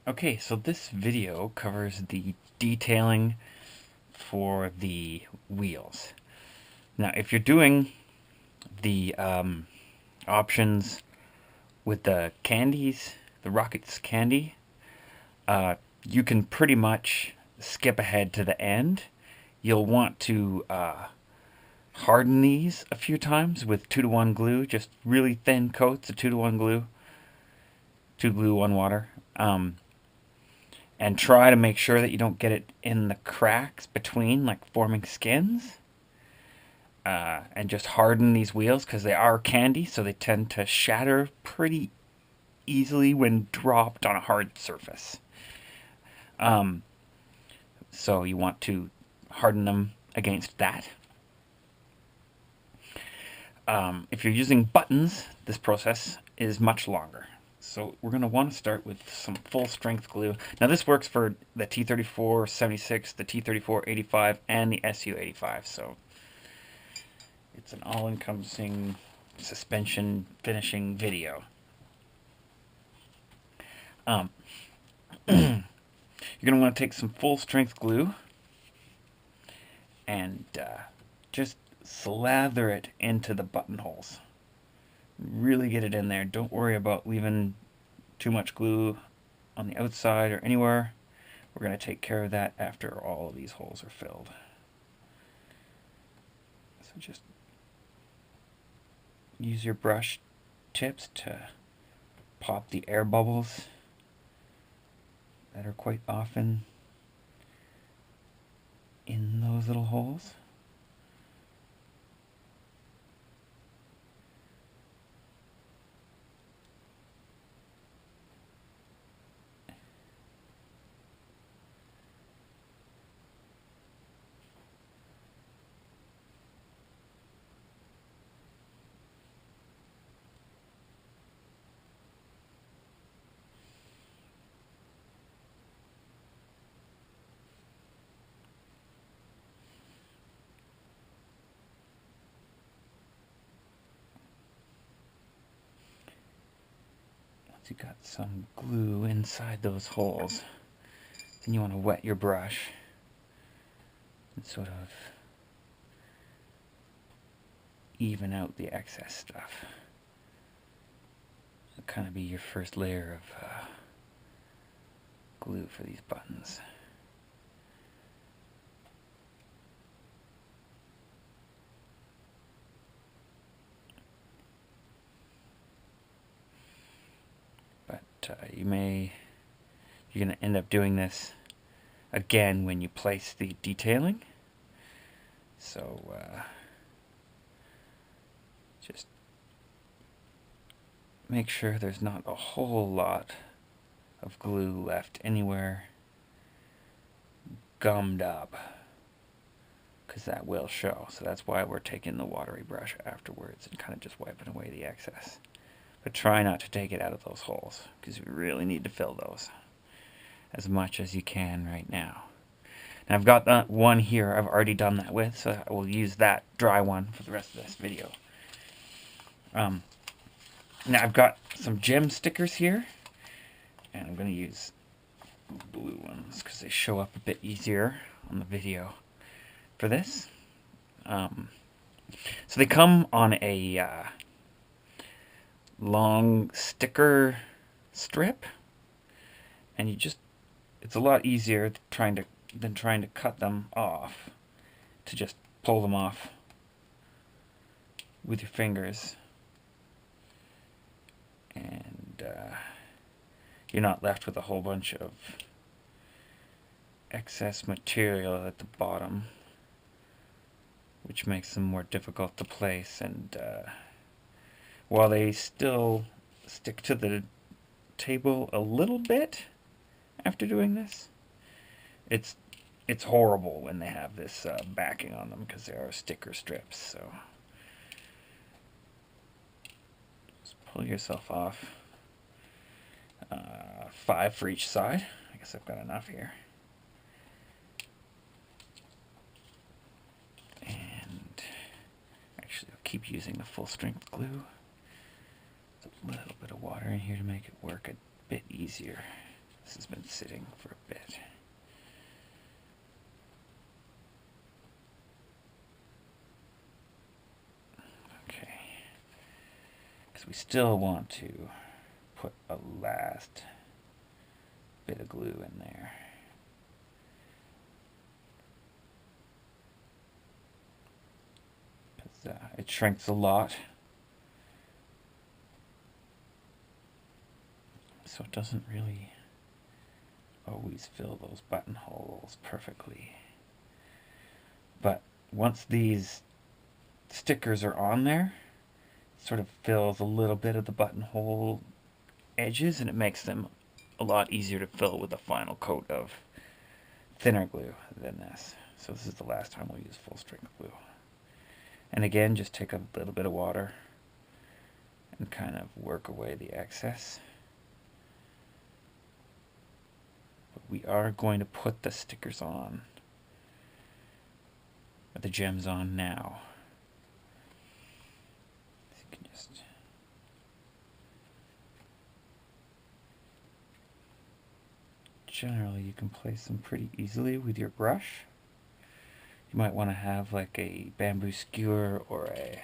Okay, so this video covers the detailing for the wheels. Now, if you're doing the options with the candies, the Rockets candy, you can pretty much skip ahead to the end. You'll want to harden these a few times with 2-to-1 glue, just really thin coats of 2-to-1 glue, 2 glue, 1 water. And try to make sure that you don't get it in the cracks between, like forming skins. And just harden these wheels because they are candy, so they tend to shatter pretty easily when dropped on a hard surface. So you want to harden them against that. If you're using buttons, this process is much longer. So we're going to want to start with some full strength glue. Now this works for the T-34 76, the T-34 85, and the SU 85. So it's an all-encompassing suspension finishing video. You're going to want to take some full strength glue and just slather it into the buttonholes. Really get it in there. Don't worry about leaving too much glue on the outside or anywhere. We're going to take care of that after all of these holes are filled. So just use your brush tips to pop the air bubbles that are quite often in those little holes. You got some glue inside those holes, then you want to wet your brush and sort of even out the excess stuff. It'll kind of be your first layer of glue for these buttons. You're going to end up doing this again when you place the detailing. So just make sure there's not a whole lot of glue left anywhere gummed up, because that will show. So that's why we're taking the watery brush afterwards and kind of just wiping away the excess. But try not to take it out of those holes, because we really need to fill those as much as you can right now. And I've got that one here I've already done that with, so I will use that dry one for the rest of this video. Now I've got some gem stickers here, and I'm going to use blue ones because they show up a bit easier on the video for this. So they come on a long sticker strip, and it's a lot easier than trying to cut them off, to just pull them off with your fingers, and you're not left with a whole bunch of excess material at the bottom, which makes them more difficult to place. And while they still stick to the table a little bit after doing this, it's horrible when they have this backing on them, because they are sticker strips. So just pull yourself off. 5 for each side. I guess I've got enough here. And actually, I'll keep using the full strength glue. A little bit of water in here to make it work a bit easier. This has been sitting for a bit. Okay. Because we still want to put a last bit of glue in there. It shrinks a lot, so it doesn't really always fill those buttonholes perfectly. But once these stickers are on there, it sort of fills a little bit of the buttonhole edges, and it makes them a lot easier to fill with a final coat of thinner glue than this. So this is the last time we'll use full strength glue. And again, just take a little bit of water and kind of work away the excess. But we are going to put the stickers on, or the gems on now. So you can just generally you can place them pretty easily with your brush. You might want to have like a bamboo skewer or a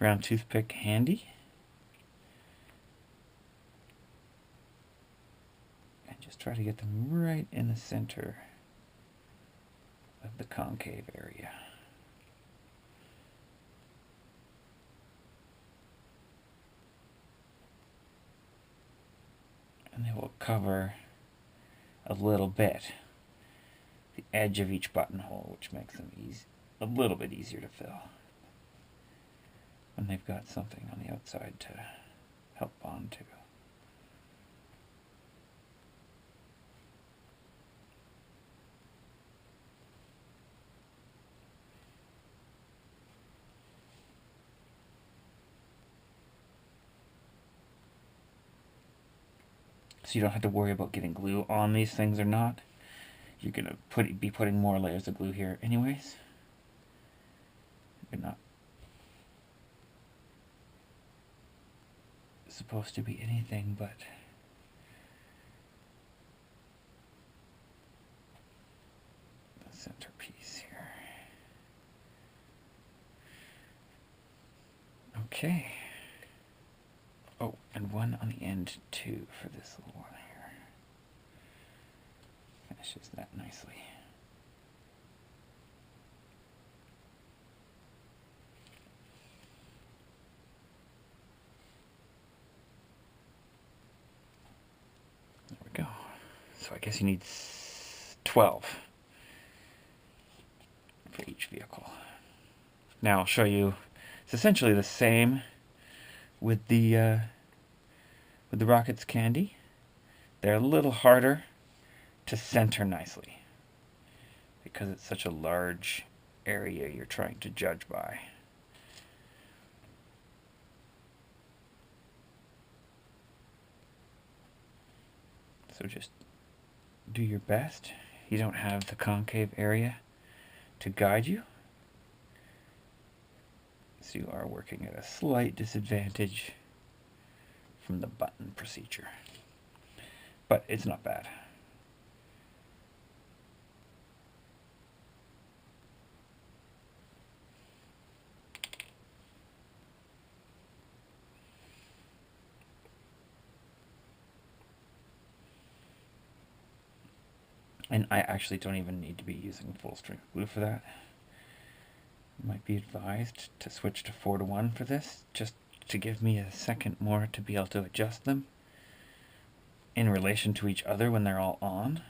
round toothpick handy. And just try to get them right in the center of the concave area. And they will cover a little bit the edge of each buttonhole, which makes them a little bit easier to fill when they've got something on the outside to help bond to. So you don't have to worry about getting glue on these things or not. You're going to be putting more layers of glue here anyways. You're not supposed to be anything but the centerpiece here. Okay. Oh, and one on the end too for this little one here. Finishes that nicely. There we go. So I guess you need 12 for each vehicle. Now I'll show you. It's essentially the same with the Rockets candy. They're a little harder to center nicely because it's such a large area you're trying to judge by. So just do your best. You don't have the concave area to guide you, so you are working at a slight disadvantage from the button procedure, but it's not bad. And I actually don't even need to be using full strength glue for that. You might be advised to switch to 4:1 for this, just to give me a second more to be able to adjust them in relation to each other when they're all on.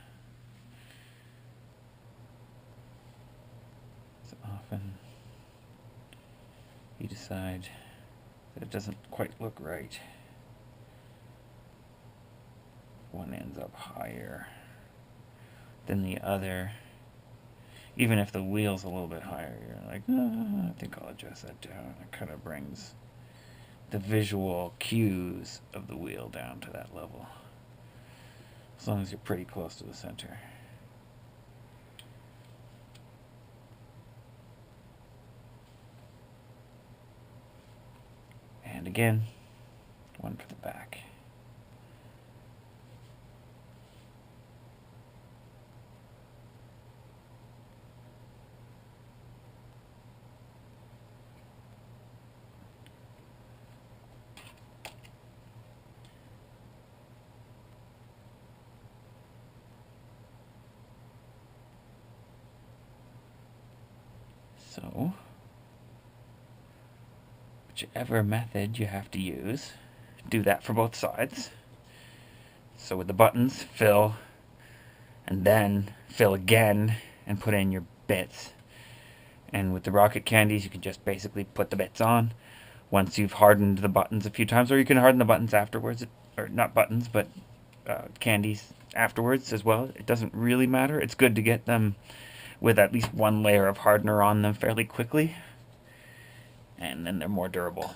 So often you decide that it doesn't quite look right. One ends up higher than the other. Even if the wheel's a little bit higher, you're like, I think I'll adjust that down. It kind of brings the visual cues of the wheel down to that level, as long as you're pretty close to the center. And again, one for the back. So, whichever method you have to use, do that for both sides. So with the buttons, fill, and then fill again and put in your bits. And with the rocket candies, you can just basically put the bits on once you've hardened the buttons a few times, or you can harden the buttons afterwards, or not buttons, but candies afterwards as well. It doesn't really matter. It's good to get them with at least one layer of hardener on them fairly quickly, and then they're more durable.